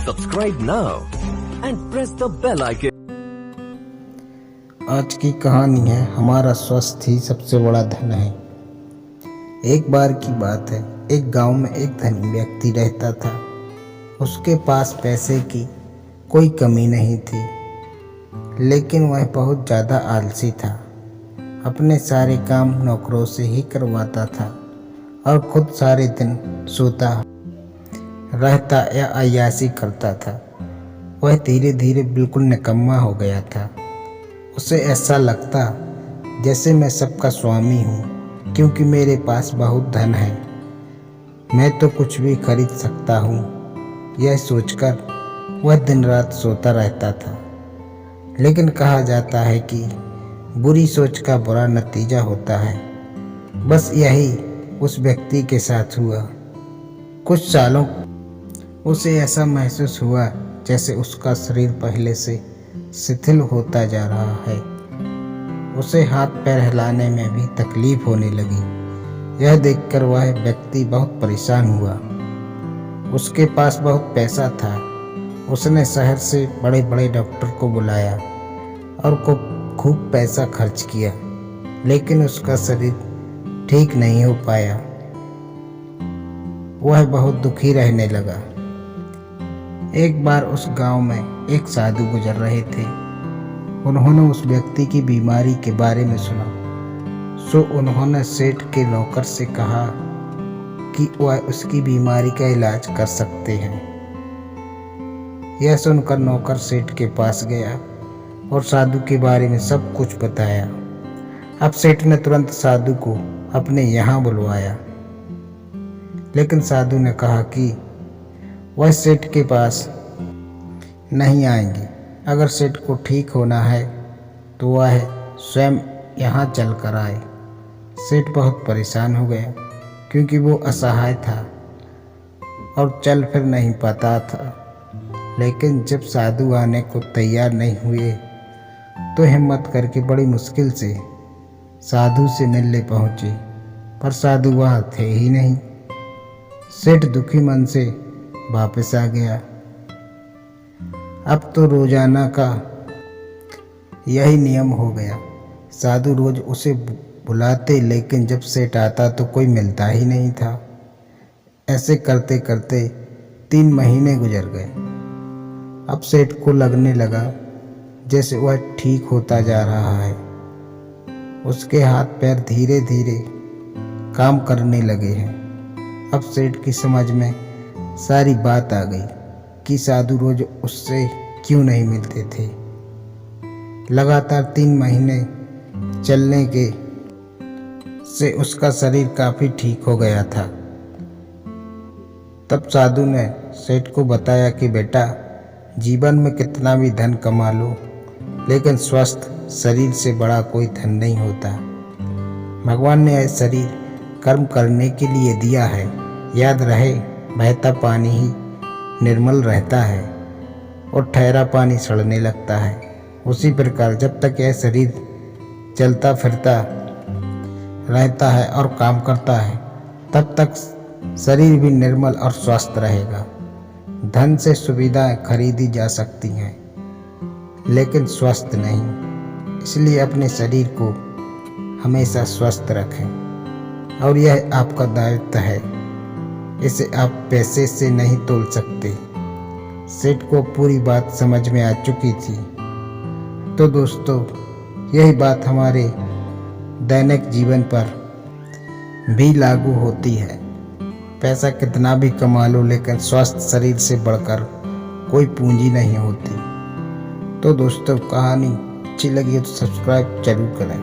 Subscribe now and press the bell icon. आज की कहानी है हमारा स्वास्थ्य ही सबसे बड़ा धन है। एक बार की बात है, एक गांव में एक धनी व्यक्ति रहता था। उसके पास पैसे की कोई कमी नहीं थी, लेकिन वह बहुत ज़्यादा आलसी था। अपने सारे काम नौकरों से ही करवाता था और खुद सारे दिन सोता रहता या अय्याशी करता था। वह धीरे धीरे बिल्कुल निकम्मा हो गया था। उसे ऐसा लगता जैसे मैं सबका स्वामी हूँ, क्योंकि मेरे पास बहुत धन है, मैं तो कुछ भी खरीद सकता हूँ। यह सोचकर वह दिन रात सोता रहता था। लेकिन कहा जाता है कि बुरी सोच का बुरा नतीजा होता है। बस यही उस व्यक्ति के साथ हुआ। कुछ सालों उसे ऐसा महसूस हुआ जैसे उसका शरीर पहले से शिथिल होता जा रहा है। उसे हाथ पैर हिलाने में भी तकलीफ होने लगी। यह देखकर वह व्यक्ति बहुत परेशान हुआ। उसके पास बहुत पैसा था। उसने शहर से बड़े बड़े डॉक्टर को बुलाया और खूब पैसा खर्च किया, लेकिन उसका शरीर ठीक नहीं हो पाया। वह बहुत दुखी रहने लगा। एक बार उस गांव में एक साधु गुजर रहे थे। उन्होंने उस व्यक्ति की बीमारी के बारे में सुना, सो उन्होंने सेठ के नौकर से कहा कि वह उसकी बीमारी का इलाज कर सकते हैं। यह सुनकर नौकर सेठ के पास गया और साधु के बारे में सब कुछ बताया। अब सेठ ने तुरंत साधु को अपने यहाँ बुलवाया, लेकिन साधु ने कहा कि वह सेठ के पास नहीं आएंगे। अगर सेठ को ठीक होना है तो वह स्वयं यहाँ चल कर आए। सेठ बहुत परेशान हो गया, क्योंकि वो असहाय था और चल फिर नहीं पाता था। लेकिन जब साधु आने को तैयार नहीं हुए तो हिम्मत करके बड़ी मुश्किल से साधु से मिलने पहुँचे, पर साधु वहाँ थे ही नहीं। सेठ दुखी मन से वापस आ गया। अब तो रोजाना का यही नियम हो गया। साधु रोज उसे बुलाते, लेकिन जब सेठ आता तो कोई मिलता ही नहीं था। ऐसे करते करते 3 महीने गुजर गए। अब सेठ को लगने लगा जैसे वह ठीक होता जा रहा है। उसके हाथ पैर धीरे धीरे काम करने लगे हैं। अब सेठ की समझ में सारी बात आ गई कि साधु रोज उससे क्यों नहीं मिलते थे। लगातार 3 महीने चलने के से उसका शरीर काफी ठीक हो गया था। तब साधु ने सेठ को बताया कि बेटा, जीवन में कितना भी धन कमा लो, लेकिन स्वस्थ शरीर से बड़ा कोई धन नहीं होता। भगवान ने यह शरीर कर्म करने के लिए दिया है। याद रहे, बहता पानी ही निर्मल रहता है और ठहरा पानी सड़ने लगता है। उसी प्रकार जब तक यह शरीर चलता फिरता रहता है और काम करता है, तब तक शरीर भी निर्मल और स्वस्थ रहेगा। धन से सुविधाएं खरीदी जा सकती हैं, लेकिन स्वस्थ नहीं। इसलिए अपने शरीर को हमेशा स्वस्थ रखें, और यह आपका दायित्व है। इसे आप पैसे से नहीं तोल सकते। सेठ को पूरी बात समझ में आ चुकी थी। तो दोस्तों, यही बात हमारे दैनिक जीवन पर भी लागू होती है। पैसा कितना भी कमा लो, लेकिन स्वस्थ शरीर से बढ़कर कोई पूंजी नहीं होती। तो दोस्तों, कहानी अच्छी लगी तो सब्सक्राइब जरूर करें।